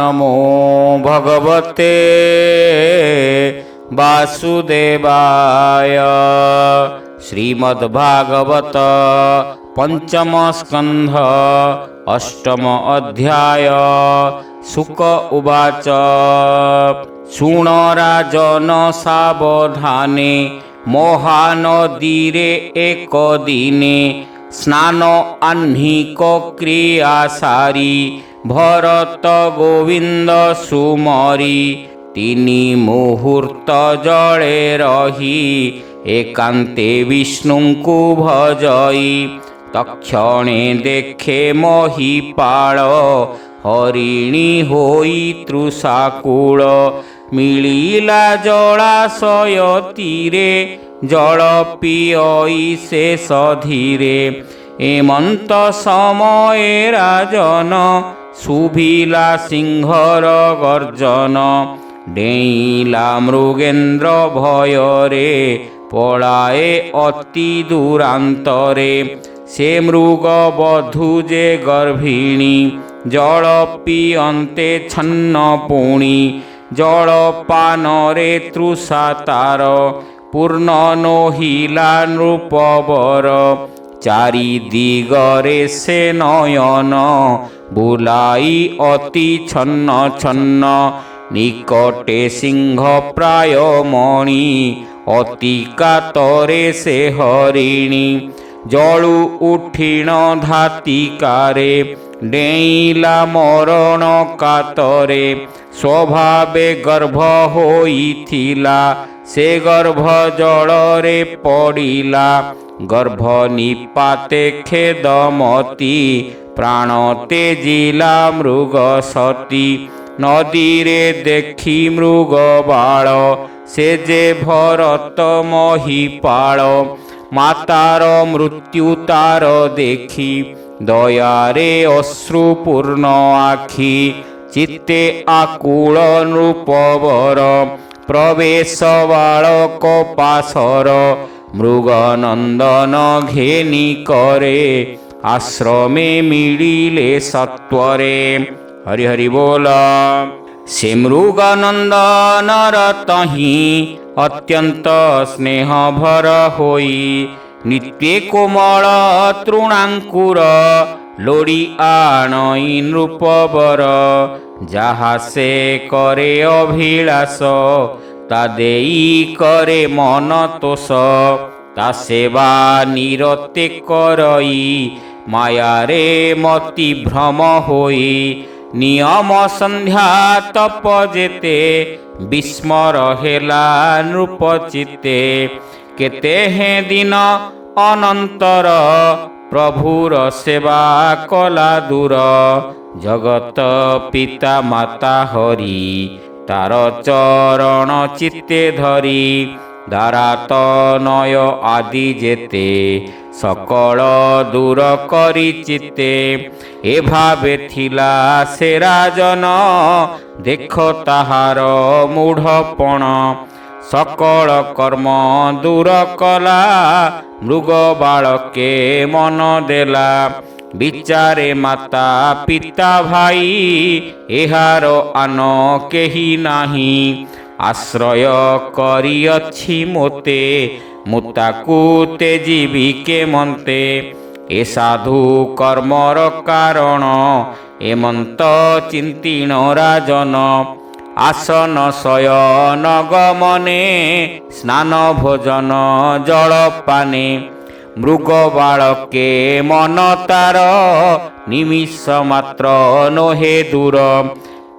नमो भगवते वासुदेवाय। श्रीमद्भागवत पंचम स्कंध अष्टम अध्याय। शुक उवाच शुण राजन सावधाने महानदीरे एक दिने स्नान आह्निक क्रिया सारी भरत गोविंद सुमरी तिनि मुहूर्त जले रही एकांते विष्णुंकु भजई तक्षणे देखे महिपाल हरिणी होई तृषाकूल मिलिला जलाशय तीरे जल पियई शेष धीरे एमंत समय राजन शुभिला सिंहर गर्जन डेइला मृगेन्द्र भयरे पलाए अति दूरांतरे से मृग बधू जे गर्भिणी जल पियन्ते छन्न पुणी जल पानरे तृषा तार पूर्ण नोहिला नृपवर चारि दिगरे से नयन बुलाई अति छन्न छन्न निकटे सिंह प्राय मणि अति कातरे से हरिणी जलु उठिण धातिकारे डेइला मरण कातरे स्वभावे गर्भ होइथिला से गर्भ जलरे पड़िला गर्भ निपाते खेदमती प्राण तेजिला मृग सती नदीरे देखी मृग बाळ से जे भरत महिपाल मातार मृत्यु तार देखी दयारे अश्रुपूर्ण आखि चित्ते आकुल नृपवर प्रवेश बालक पाशर मृगनंदन घेनी करे आश्रमे मिलिले सत्वरे। हरि हरि बोल। से मृगनंदन रतहि अत्यंत स्नेह भर होई नित्य कोमल तृणांकुर लोड़ी आणई नृपवर जहा से करे अभिलाष ता देई करे मन तोष ता सेवा निरते करई मायारे मति भ्रम होई नियम संध्या तप जेते विस्मर हेला नृपचिते केते हे दिन अनंतर प्रभुर सेवा कला दूर जगत पिता माता हरि तार चरण चित्ते धरी दारात नय आदि जेते सकल दूर करी चित्ते ए भावे थिला से राजन देख ताहार मूढ़पण सकल कर्म दूर कला मृग बालके मन देला विचारे माता पिता भाई एहार आन केही नाही आश्रय करिअछि मोते मुताकू तेजीबी के मन्ते ए साधु कर्मर कारण एमंत चिंतीण राजन आसन शयन गमने स्नान भोजन जल पाने मृग बालके मन तार निमिष मात्र नोहे दूर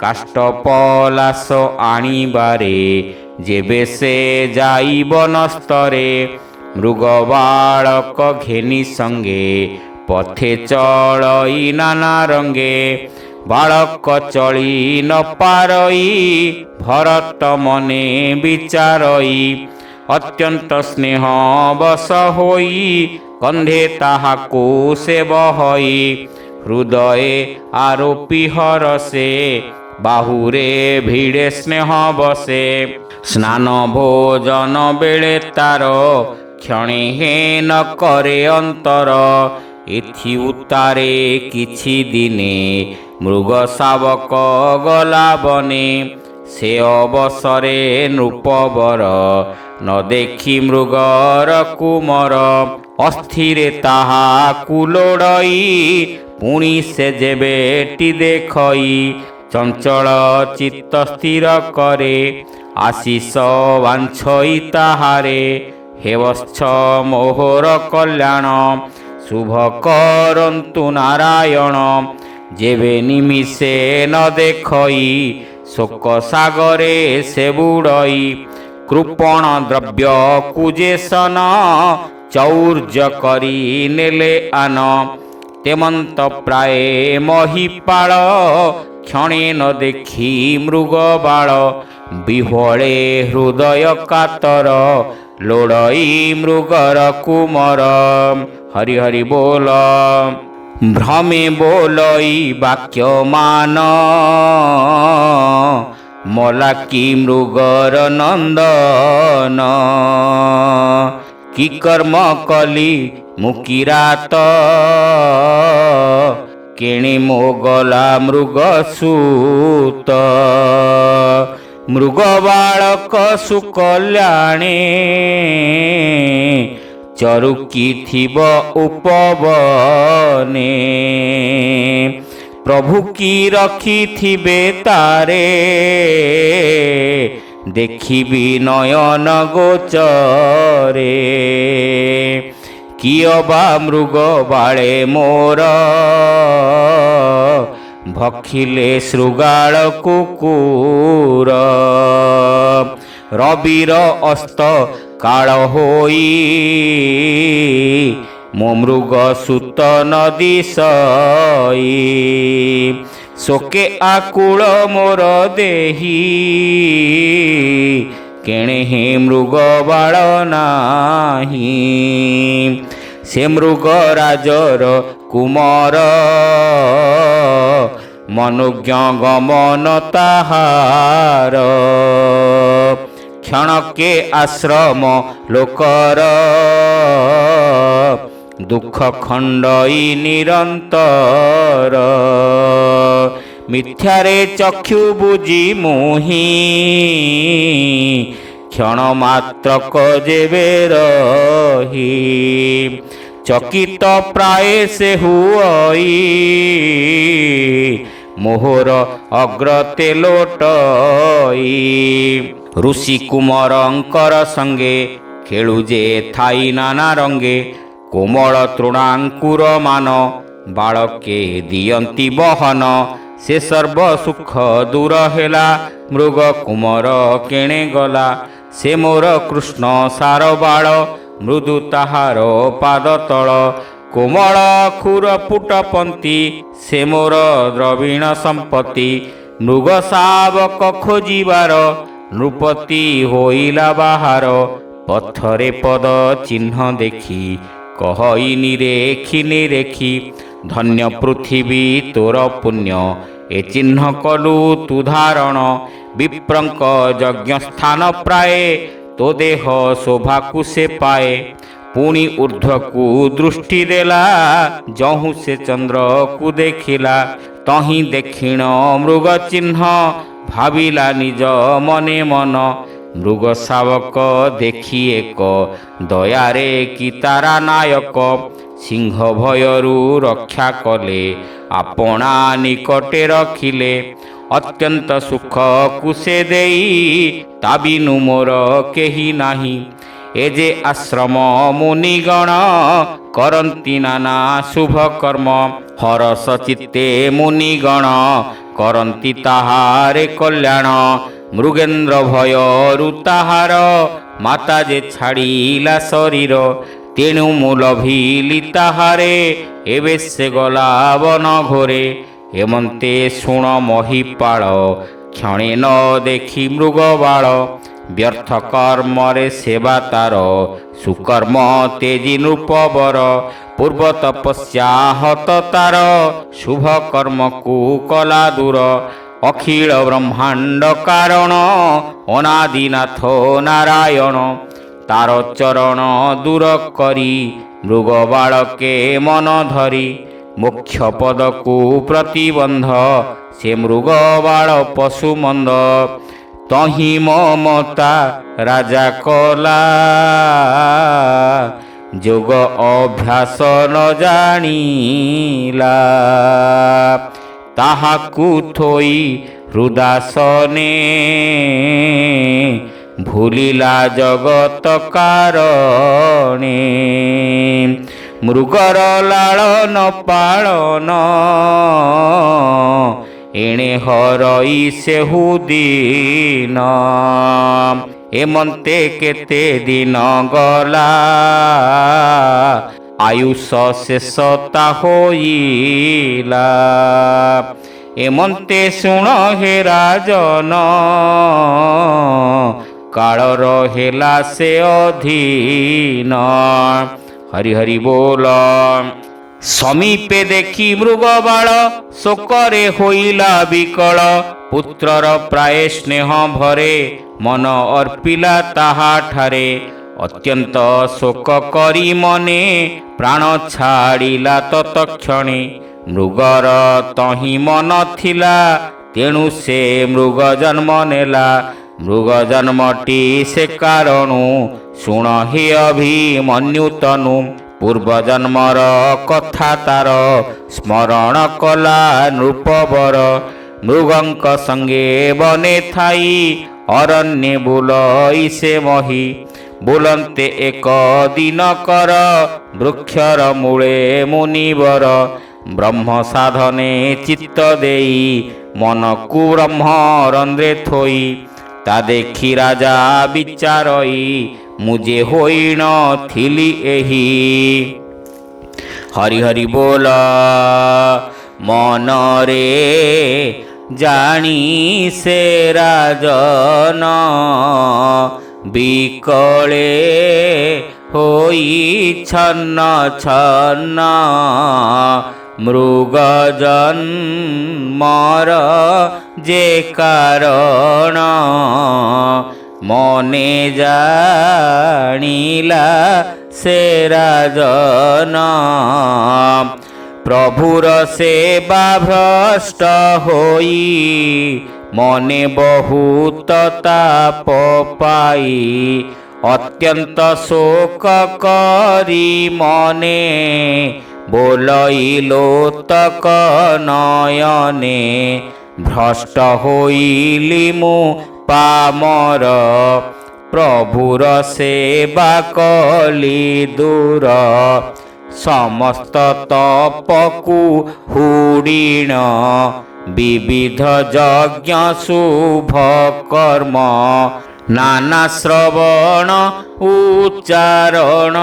काष्ट पलास आनिबारे जेबे से जाई बनस्तरे मृग बालक घेनी संगे पथे चलई नाना रंगे बालक चली न पारई भरत मने विचारई अत्यंत स्नेह बस होई कंधे ताहाको से बहई हृदय आरोपी हरसे बाहुरे भिड़े स्नेह बसे स्नान भोजन बेले तार क्षणे हे न करे अंतर एथि उतारे किछि दिने ମୃଗ ଶାବକ ଗଲା ବନେ, ସେ ଅବସରେ ନୃପବର ନ ଦେଖି ମୃଗର କୁମର। ଅସ୍ଥିରେ ତାହାକୁ ଲୋଡ଼ଇ, ପୁଣି ସେ ଯେବେଟି ଦେଖଇ, ଚଞ୍ଚଳ ଚିତ୍ତ ସ୍ଥିର କରେ, ଆଶିଷ ବାଞ୍ଛଇ ତାହାରେ। ହେ ବତ୍ସ ମୋହର କଲ୍ୟାଣ, ଶୁଭ କରନ୍ତୁ ନାରାୟଣ। ଯେବେ ନିମିଷେ ନ ଦେଖଇ, ଶୋକ ସାଗରେ ସେ ବୁଡ଼ଇ। କୃପଣ ଦ୍ରବ୍ୟକୁ ଯେ ସନ, ଚୌର୍ଯ୍ୟ କରି ନେଲେ ଆନ। ତେମନ୍ତ ପ୍ରାୟେ ମହିପାଳ, କ୍ଷଣେ ନ ଦେଖି ମୃଗବାଳ। ବିହ୍ୱଳେ ହୃଦୟ କାତର, ଲୋଡ଼ଇ ମୃଗର କୁମର। ହରି ହରି ବୋଲ। ଭ୍ରମେ ବୋଲଇ ବାକ୍ୟମାନ, ମଲା କି ମୃଗର ନନ୍ଦନ। କି କର୍ମ କଲି ମୁଁ କି ରାତ, କେଣେ ମୋ ଗଲା ମୃଗ ସୂତ। ମୃଗ ବାଳକ ସୁକଲ୍ୟାଣେ, ଚରୁକି ଥିବ ଉପବନେ। ପ୍ରଭୁ କି ରଖିଥିବେ ତାରେ, ଦେଖିବି ନୟନ ଗୋଚରେ। କିଅ ବା ମୃଗ ବାଳେ ମୋର, ଭଖିଲେ ଶୃଗାଳ କୁକୁର। ରବିର ଅସ୍ତ କାଳ ହୋଇ, ମୋ ମୃଗ ସୂତ ନଦୀ ସଇ। ଶୋକେ ଆକୁଳ ମୋର ଦେହି, କେଣେ হে ମୃଗ ବାଳ ନାହିଁ। ସେ ମୃଗ ରାଜର କୁମର, ମନୋଜ୍ଞ ଗମନ ତାହାର। କ୍ଷଣକେ ଆଶ୍ରମ ଲୋକର, ଦୁଃଖ ଖଣ୍ଡଇ ନିରନ୍ତର। ମିଥ୍ୟାରେ ଚକ୍ଷୁ ବୁଜି ମୋହି, କ୍ଷଣ ମାତ୍ରକ ଯେବେ ରହି। ଚକିତ ପ୍ରାୟ ସେ ହୁଅଇ, ମୋହର ଅଗ୍ରତେ ଲୋଟଇ। ଋଷି କୁମରଙ୍କର ସଙ୍ଗେ, ଖେଳୁ ଯେ ଥାଇ ନାନା ରଙ୍ଗେ। କୋମଳ ତୃଣାଙ୍କୁର ମାନ, ବାଳକେ ଦିଅନ୍ତି ବହନ। ସେ ସର୍ବ ସୁଖ ଦୂର ହେଲା, ମୃଗ କୁମର କେଣେ ଗଲା। ସେ ମୋର କୃଷ୍ଣ ସାର ବାଳ, ମୃଦୁ ତାହାର ପାଦ ତଳ। କୋମଳ ଖୁର ପୁଟପନ୍ତି, ସେ ମୋର ଦ୍ରବିଣ ସମ୍ପତ୍ତି। ମୃଗ ଶାବକ ଖୋଜିବାର, ନୃପତି ହୋଇଲା ବାହାର। ପଥରେ ପଦ ଚିହ୍ନ ଦେଖି, କହଇ ନିରେଖି ନିରେଖି। ଧନ୍ୟ ପୃଥିବୀ ତୋର ପୁଣ୍ୟ, ଏ ଚିହ୍ନ କଲୁ ତୁ ଧାରଣ। ବିପ୍ରଙ୍କ ଯଜ୍ଞ ସ୍ଥାନ ପ୍ରାୟେ, ତୋ ଦେହ ଶୋଭାକୁ ସେ ପାଏ। ପୁଣି ଊର୍ଦ୍ଧ୍ୱକୁ ଦୃଷ୍ଟି ଦେଲା, ଯହୁଁ ସେ ଚନ୍ଦ୍ରକୁ ଦେଖିଲା। ତହିଁ ଦେଖିଣ ମୃଗ ଚିହ୍ନ, ଭାବିଲା ନିଜ ମନେ ମନ। ମୃଗ ଶାବକ ଦେଖି ଏକ, ଦୟାରେ କି ତାରା ନାୟକ। ସିଂହ ଭୟରୁ ରକ୍ଷା କଲେ, ଆପଣା ନିକଟେ ରଖିଲେ। ଅତ୍ୟନ୍ତ ସୁଖକୁ ସେ ଦେଇ, ତା ବିନୁ ମୋର କେହି ନାହିଁ। ଏ ଯେ ଆଶ୍ରମ ମୁନିଗଣ, କରନ୍ତି ନାନା ଶୁଭ କର୍ମ। ହରଷ ଚିତ୍ତେ ମୁନିଗଣ, କରନ୍ତି ତାହାରେ କଲ୍ୟାଣ। ମୃଗେନ୍ଦ୍ର ଭୟରୁ ତାହାର, ମାତା ଯେ ଛାଡ଼ିଲା ଶରୀର। ତେଣୁ ମୁଁ ଲଭିଲି ତାହାରେ, ଏବେ ସେ ଗଲା ବନ ଘୋରେ। ହେମନ୍ତେ ଶୁଣ ମହିପାଳ, କ୍ଷଣେ ନ ଦେଖି ମୃଗବାଳ। ବ୍ୟର୍ଥ କର୍ମରେ ସେବା ତାର, ସୁକର୍ମ ତେଜି ନୃପବର। ପୂର୍ବ ତପସ୍ୟା ହତ ତାର, ଶୁଭ କର୍ମକୁ କଲା ଦୂର। ଅଖିଳ ବ୍ରହ୍ମାଣ୍ଡ କାରଣ, ଅନାଦିନାଥ ନାରାୟଣ। ତାର ଚରଣ ଦୂର କରି, ମୃଗ ବାଳକେ ମନ ଧରି। ମୋକ୍ଷ ପଦକୁ ପ୍ରତିବନ୍ଧ ସେ ମୃଗ ବାଳ ପଶୁ ମନ୍ଦ। ତହିଁ ମମତା ରାଜା କଲା ଯୋଗ ଅଭ୍ୟାସ ନ ଜାଣିଲା। ତାହାକୁ ଥୋଇ ହୃଦାସନେ ଭୁଲିଲା ଜଗତ କାରଣେ। ମୃଗର ଲାଳନ ପାଳନ ଏଣେ ହରଇ ସେହୁ ଦିନ। ଏମନ୍ତେ କେତେ ଦିନ ଗଲା ଆୟୁଷ ଶେଷତା ହୋଇଲା। ଏମନ୍ତେ ଶୁଣ ହେ ରାଜନ କାଳର ହେଲା ସେ ଅଧୀନ। ହରି ହରି ବୋଲ। ସମୀପେ ଦେଖି ମୃଗ ବାଳ ଶୋକରେ ହୋଇଲା ବିକଳ। ପୁତ୍ରର ପ୍ରାୟ ସ୍ନେହ ଭରେ ମନ ଅର୍ପିଲା ତାହାଠାରେ। ଅତ୍ୟନ୍ତ ଶୋକ କରି ମନେ ପ୍ରାଣ ଛାଡ଼ିଲା ତତକ୍ଷଣେ। ମୃଗର ତହିଁ ମନ ଥିଲା ତେଣୁ ସେ ମୃଗ ଜନ୍ମ ନେଲା। ମୃଗ ଜନ୍ମଟି ସେ କାରଣୁ ଶୁଣ ହେ ଅଭିମନ୍ୟୁ ତନୁ। ପୂର୍ବ ଜନ୍ମର କଥା ତାର ସ୍ମରଣ କଲା ନୃପବର। ମୃଗଙ୍କ ସଙ୍ଗେ ବନେ ଥାଇ ଅରଣ୍ୟେ ବୁଲଇ ସେ ମହି। ବୁଲନ୍ତେ ଏକ ଦିନକର ବୃକ୍ଷର ମୂଳେ ମୁନିବର। ବ୍ରହ୍ମ ସାଧନେ ଚିତ୍ତ ଦେଇ ମନକୁ ବ୍ରହ୍ମ ରନ୍ଧ୍ରେ ଥୋଇ। ତା ଦେଖି ରାଜା ବିଚାରଇ ମୁଁ ଯେ ହୋଇଣ ଥିଲି ଏହି। ହରି ହରି ବୋଲ। ମନରେ ଜାଣି ସେ ରାଜନ ବିକଳେ ହୋଇ ଛନ୍ନ ଛନ୍ନ। ମୃଗ ଜନ୍ମର ଯେ କାରଣ ମନେ ଜାଣିଲା ସେ ରାଜନ। ପ୍ରଭୁର ସେବା ଭ୍ରଷ୍ଟ ହୋଇ ମନେ ବହୁତ ତାପ ପାଇ। ଅତ୍ୟନ୍ତ ଶୋକ କରି ମନେ ବୋଲଇ ଲୋତକ ନୟନେ। ଭ୍ରଷ୍ଟ ହୋଇଲି ମୁଁ ପାମର ପ୍ରଭୁର ସେବା କଲି ଦୂର। ସମସ୍ତ ତପକୁ ହୁଡ଼ିଣ ବିବିଧ ଯଜ୍ଞ ଶୁଭ କର୍ମ। ନାନା ଶ୍ରବଣ ଉଚ୍ଚାରଣ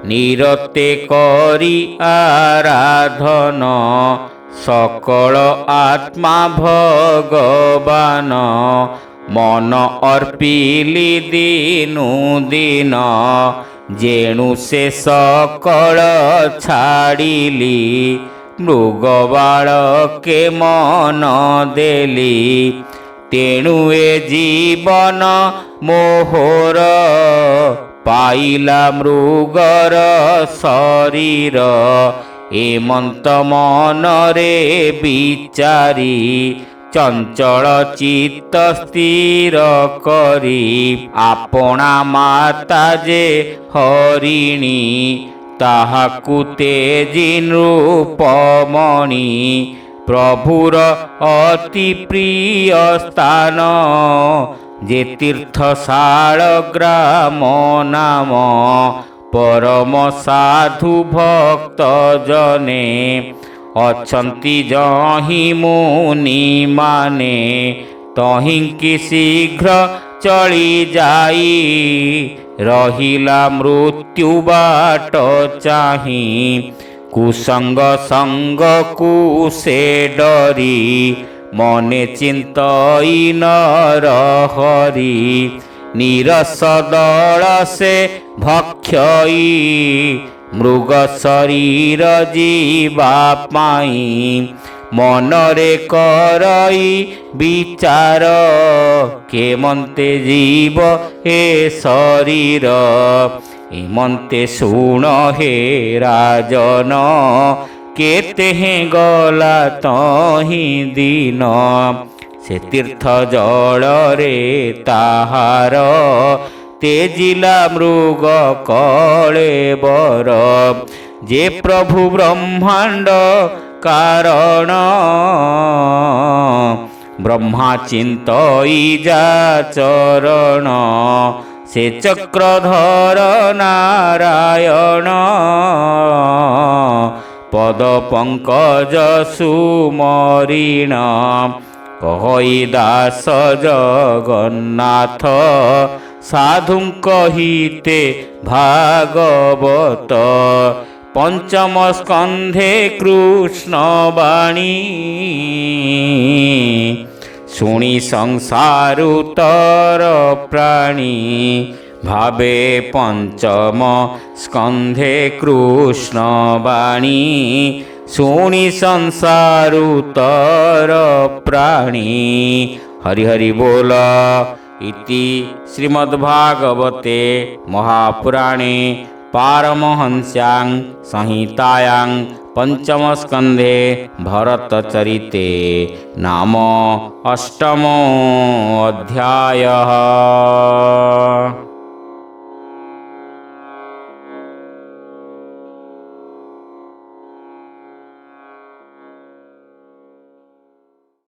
ନିରତେ କରି ଆରାଧନ। ସକଳ ଆତ୍ମା ଭଗବାନ ମନ ଅର୍ପିଲି ଦିନୁ ଦିନ। ଯେଣୁ ସେ ସକଳ ଛାଡ଼ିଲି ମୃଗବାଳ କେ ମନ ଦେଲି। ତେଣୁ ଏ ଜୀବନ ମୋହର ପାଇଲା ମୃଗର ଶରୀର। ଏମନ୍ତ ମନରେ ବିଚାରି ଚଞ୍ଚଳ ଚିତ୍ତ ସ୍ଥିର କରି। ଆପଣା ମାତା ଯେ ହରିଣୀ ତାହାକୁ ତେଜି ନୃପମଣି। ପ୍ରଭୁର ଅତି ପ୍ରିୟ ସ୍ଥାନ ଯେ ତୀର୍ଥଶାଳ ଗ୍ରାମ ନାମ। ପରମ ସାଧୁ ଭକ୍ତ ଜନେ ଅଛନ୍ତି ଯହିଁ ମୁନିମାନେ। ତହିଁକି ଶୀଘ୍ର ଚଳି ଯାଇ ରହିଲା ମୃତ୍ୟୁ ବାଟ ଚାହିଁ। କୁସଙ୍ଗ ସଙ୍ଗକୁ ସେ ଡରି ମନେ ଚିନ୍ତଇ ନରହରି। ନିରସ ଦଳ ସେ ଭକ୍ଷଇ ମୃଗ ଶରୀର ଯିବା ପାଇଁ। ମନରେ କରଇ ବିଚାର କେମନ୍ତେ ଯିବ ଏ ଶରୀର। ଏମନ୍ତେ ଶୁଣ ହେ ରାଜନ केते हैं गला तही दिन से तीर्थ जल रे ताहार तेजिला मृग कले बर जे प्रभु ब्रह्मांड कारण ब्रह्मा चिंतई जा चरण से चक्रधर नारायण पद पंकज सुमरीण कहई दास जगन्नाथ साधु कहिते भागवत पंचम स्कंधे कृष्ण वाणी शुणी संसारुतर प्राणी भावे पंचम स्कंधे कृष्ण वाणी शुणी संसारुतर प्राणी हरि हरि बोल। इति श्रीमद्भागवते महापुराणे पारमहंस्यां संहितायां पंचमस्कंधे भरतचरिते नाम अष्टमो अध्यायः।